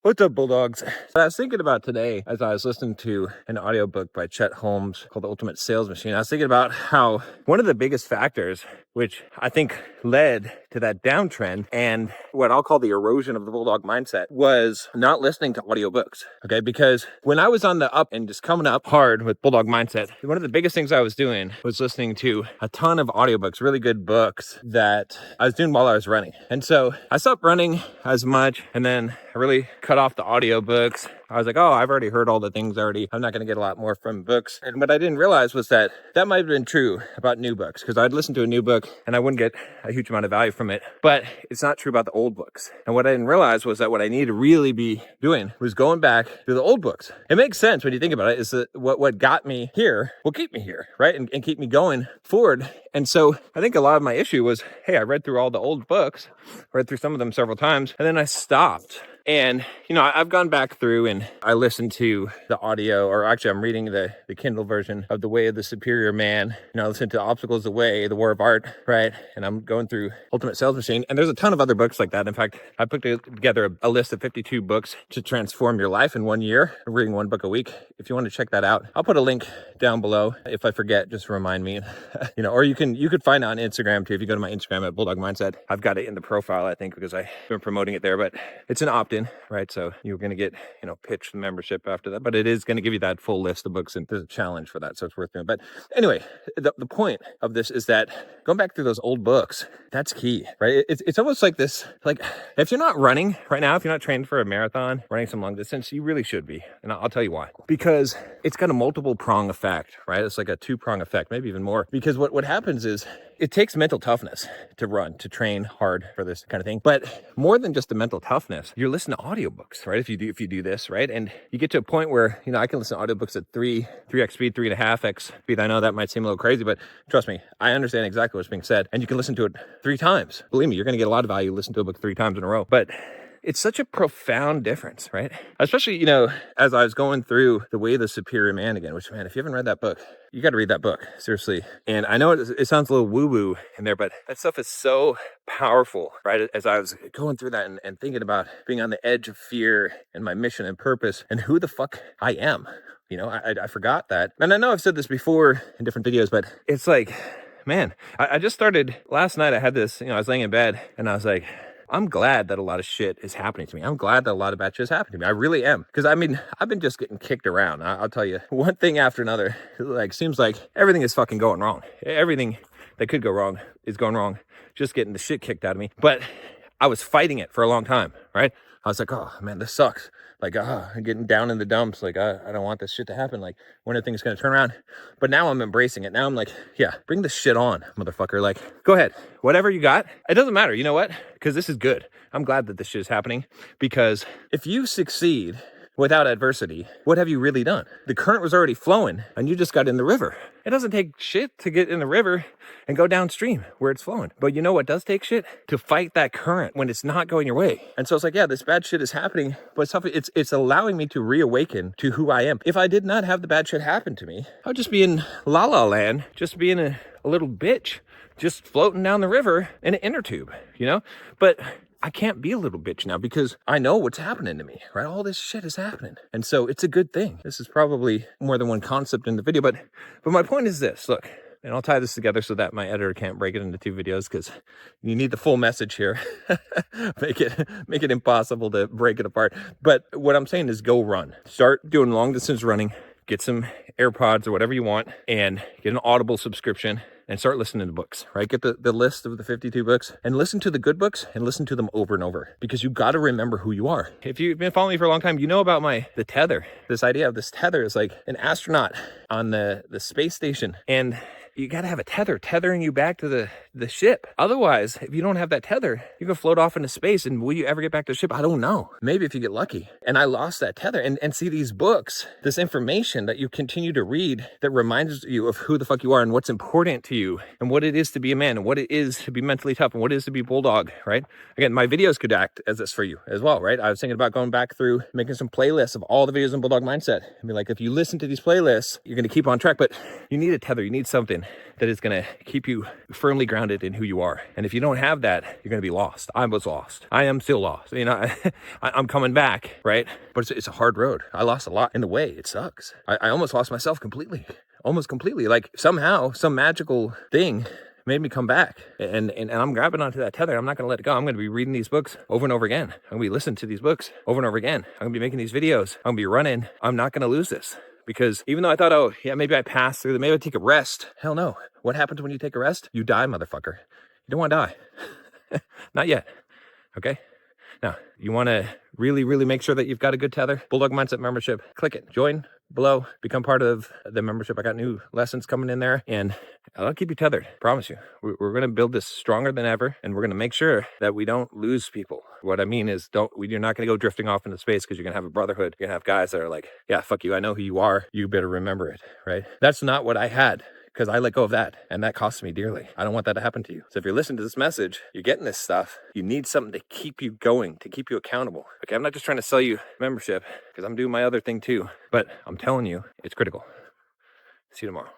What's up, Bulldogs? So I was thinking about today as I was listening to an audiobook by Chet Holmes called The Ultimate Sales Machine. I was thinking about how one of the biggest factors, which I think led to that downtrend and what I'll call the erosion of the Bulldog mindset, was not listening to audiobooks. Okay, because when I was on the up and just coming up hard with Bulldog mindset, one of the biggest things I was doing was listening to a ton of audiobooks, really good books that I was doing while I was running. And so I stopped running as much, and then I really cut off the audiobooks. I was like, oh, I've already heard all the things already. I'm not going to get a lot more from books. And what I didn't realize was that that might have been true about new books, because I'd listen to a new book and I wouldn't get a huge amount of value from it. But it's not true about the old books. And what I didn't realize was that what I needed to really be doing was going back to the old books. It makes sense when you think about it, is that what got me here will keep me here, right? And keep me going forward. And so I think a lot of my issue was, hey, I read through all the old books, read through some of them several times, and then I stopped. And, I've gone back through and I listened to the audio, or actually I'm reading the Kindle version of The Way of the Superior Man. I listened to Obstacles the Way, The War of Art, right? And I'm going through Ultimate Sales Machine. And there's a ton of other books like that. In fact, I put together a list of 52 books to transform your life in 1 year, reading one book a week. If you want to check that out, I'll put a link down below. If I forget, just remind me, or you could find it on Instagram too. If you go to my Instagram at Bulldog Mindset, I've got it in the profile, I think, because I've been promoting it there, but it's an opt-in, right? So you're going to get, pitched membership after that, but it is going to give you that full list of books, and there's a challenge for that. So it's worth doing. But anyway, the point of this is that going back through those old books, that's key, right? It's almost like this, like if you're not running right now, if you're not trained for a marathon, running some long distance, you really should be. And I'll tell you why. Because it's got a multiple prong effect, right? It's like a 2-prong effect, maybe even more. Because what happens is it takes mental toughness to run, to train hard for this kind of thing. But more than just the mental toughness, you're listening to audiobooks, right? If you do this, right? And you get to a point where, I can listen to audiobooks at 3x speed, 3.5x speed. I know that might seem a little crazy, but trust me, I understand exactly what's being said. And you can listen to it 3 times. Believe me, you're going to get a lot of value listening to a book 3 times in a row. But it's such a profound difference, right? Especially, as I was going through The Way of the Superior Man again, which, man, if you haven't read that book, you got to read that book, seriously. And I know it sounds a little woo-woo in there, but that stuff is so powerful, right? As I was going through that and thinking about being on the edge of fear and my mission and purpose and who the fuck I am, I forgot that. And I know I've said this before in different videos, but it's like, man, I just started last night. I had this, I was laying in bed and I was like, I'm glad that a lot of shit is happening to me. I'm glad that a lot of bad shit is happening to me. I really am. Because I've been just getting kicked around. I'll tell you, one thing after another. Seems like everything is fucking going wrong. Everything that could go wrong is going wrong. Just getting the shit kicked out of me. But I was fighting it for a long time, right? I was like, oh man, this sucks. I'm getting down in the dumps. I don't want this shit to happen. When are things going to turn around? But now I'm embracing it. Now I'm like, yeah, bring this shit on, motherfucker. Go ahead. Whatever you got, it doesn't matter. You know what? Because this is good. I'm glad that this shit is happening, because if you succeed without adversity, what have you really done? The current was already flowing and you just got in the river. It doesn't take shit to get in the river and go downstream where it's flowing. But you know what does take shit? To fight that current when it's not going your way. And so it's like, yeah, this bad shit is happening, but it's allowing me to reawaken to who I am. If I did not have the bad shit happen to me, I'd just be in La La Land, just being a little bitch, just floating down the river in an inner tube, But I can't be a little bitch now because I know what's happening to me, right? All this shit is happening. And so it's a good thing. This is probably more than one concept in the video, but my point is this, look, and I'll tie this together so that my editor can't break it into 2 videos, because you need the full message here. make it impossible to break it apart. But what I'm saying is go run. Start doing long distance running, get some AirPods or whatever you want, and get an Audible subscription and start listening to books, right? Get the list of the 52 books and listen to the good books and listen to them over and over, because you got to remember who you are. If you've been following me for a long time, you know about the Tether. This idea of this tether is like an astronaut on the space station, and you got to have a tether tethering you back to the ship. Otherwise, if you don't have that tether, you can float off into space, and will you ever get back to the ship? I don't know. Maybe if you get lucky. And I lost that tether, and see these books, this information that you continue to read that reminds you of who the fuck you are and what's important to you and what it is to be a man and what it is to be mentally tough and what it is to be Bulldog, right? Again, my videos could act as this for you as well, right? I was thinking about going back through, making some playlists of all the videos in Bulldog Mindset. I mean, if you listen to these playlists, you're going to keep on track, but you need a tether. You need something foundation that is going to keep you firmly grounded in who you are. And if you don't have that, you're going to be lost. I was lost. I am still lost. I'm coming back, right? But it's a hard road. I lost a lot in the way. It sucks. I almost lost myself completely. Almost completely. Like somehow, some magical thing made me come back, and I'm grabbing onto that tether. I'm not going to let it go. I'm going to be reading these books over and over again. I'm going to be listening to these books over and over again. I'm going to be making these videos. I'm going to be running. I'm not going to lose this, because even though I thought, oh yeah, maybe I passed through, maybe I take a rest. Hell no. What happens when you take a rest? You die, motherfucker. You don't want to die. Not yet. Okay. Now, you want to really, really make sure that you've got a good tether. Bulldog Mindset membership. Click it. Join below. Become part of the membership. I got new lessons coming in there, and I'll keep you tethered. Promise you. We're going to build this stronger than ever, and we're going to make sure that we don't lose people. What I mean is, you're not going to go drifting off into space, because you're going to have a brotherhood. You're going to have guys that are like, yeah, fuck you. I know who you are. You better remember it, right? That's not what I had, because I let go of that, and that cost me dearly. I don't want that to happen to you. So if you're listening to this message, you're getting this stuff, you need something to keep you going, to keep you accountable. Okay, I'm not just trying to sell you membership, because I'm doing my other thing too, but I'm telling you, it's critical. See you tomorrow.